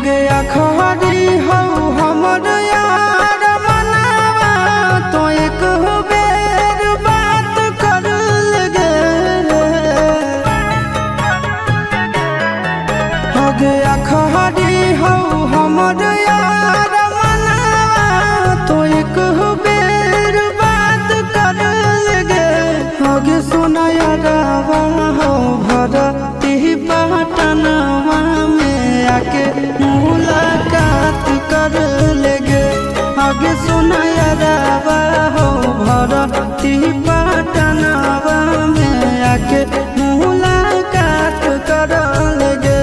गया खरी हो हमर यार मनावा तो एक बेर बात कर लगे हो गया खरी हो हमर यार मनावा तो एक बेर बात कर लगे हो गे सोना यारवा हो भरती पटनवा में आके मुलाकात कर लेगे आगे सुना यारवा हो भरती पटनवा में आके मुलाकात कर लेगे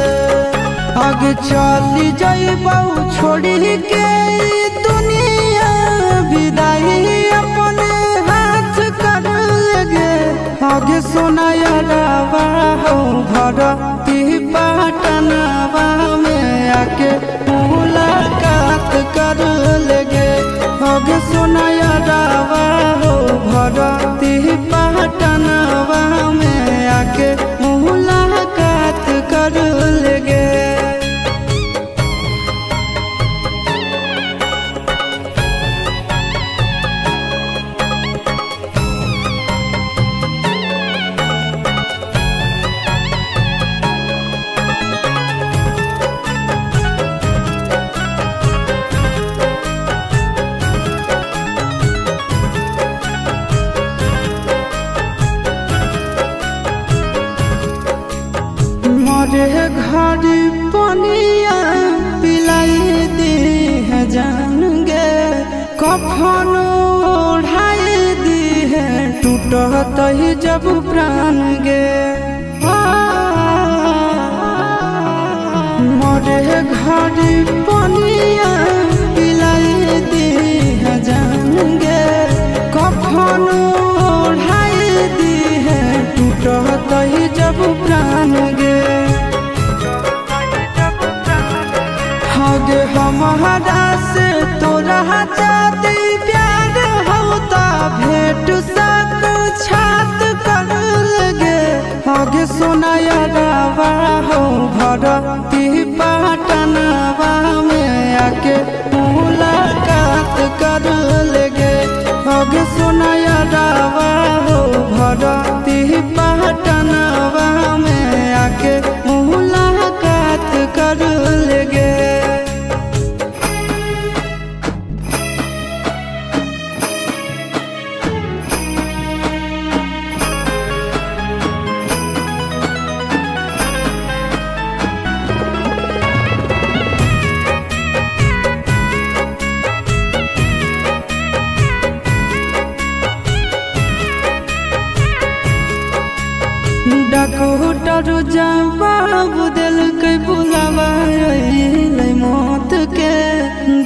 आगे चली जाइबौ छोड़ी के दुनिया विदाई अपने हाथ कर लेगे आगे सुना यारवा हो भरती पटनवा में आके मुलाकात कर लेगे आगे सुना यारवा हो भरती पटनवा में आके मुलाकात कर लेगे। मोरे घर पनिया पिलाई दी है जान गे कफन ओढ़ाई दी है टूटत ही जब प्राण गे मोरे घर पनिया पिलाई दी है जान गे कफन ओढ़ाई दी है टूटत ही जब प्राण गे गे हमारा से तोरा जाती प्यार होता भेंट साक्षात कर लगे आगे सोना यारवा हो भरती पटनवा में आके मुलाकात कर लेगे आगे सोना यारवा हो भरती पटनवा में आके मुलाकात कर लेगे। डॉक्टर जवाब दिल के बुलावा मौत के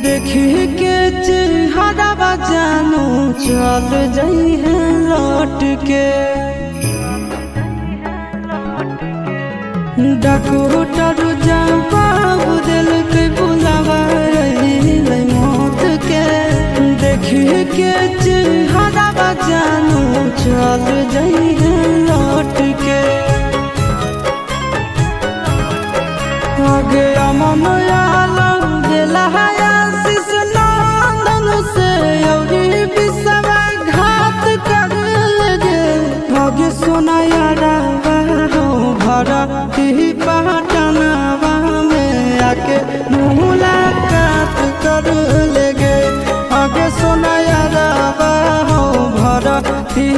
देखी के चेहरा जानू चल जाई है लौट के डॉक्टर जवाब दिल के बुलावा मौत के देखी के चेहरा जानू चल जाई है लौट के आगे अमन आलम गेला आशीष नंदन से योगी विश्वासघात कर लगे आगे सोना यारवा हो भरती पटनवा में आके मुलाकात कर लेगे आगे सोना यारवा हो भरती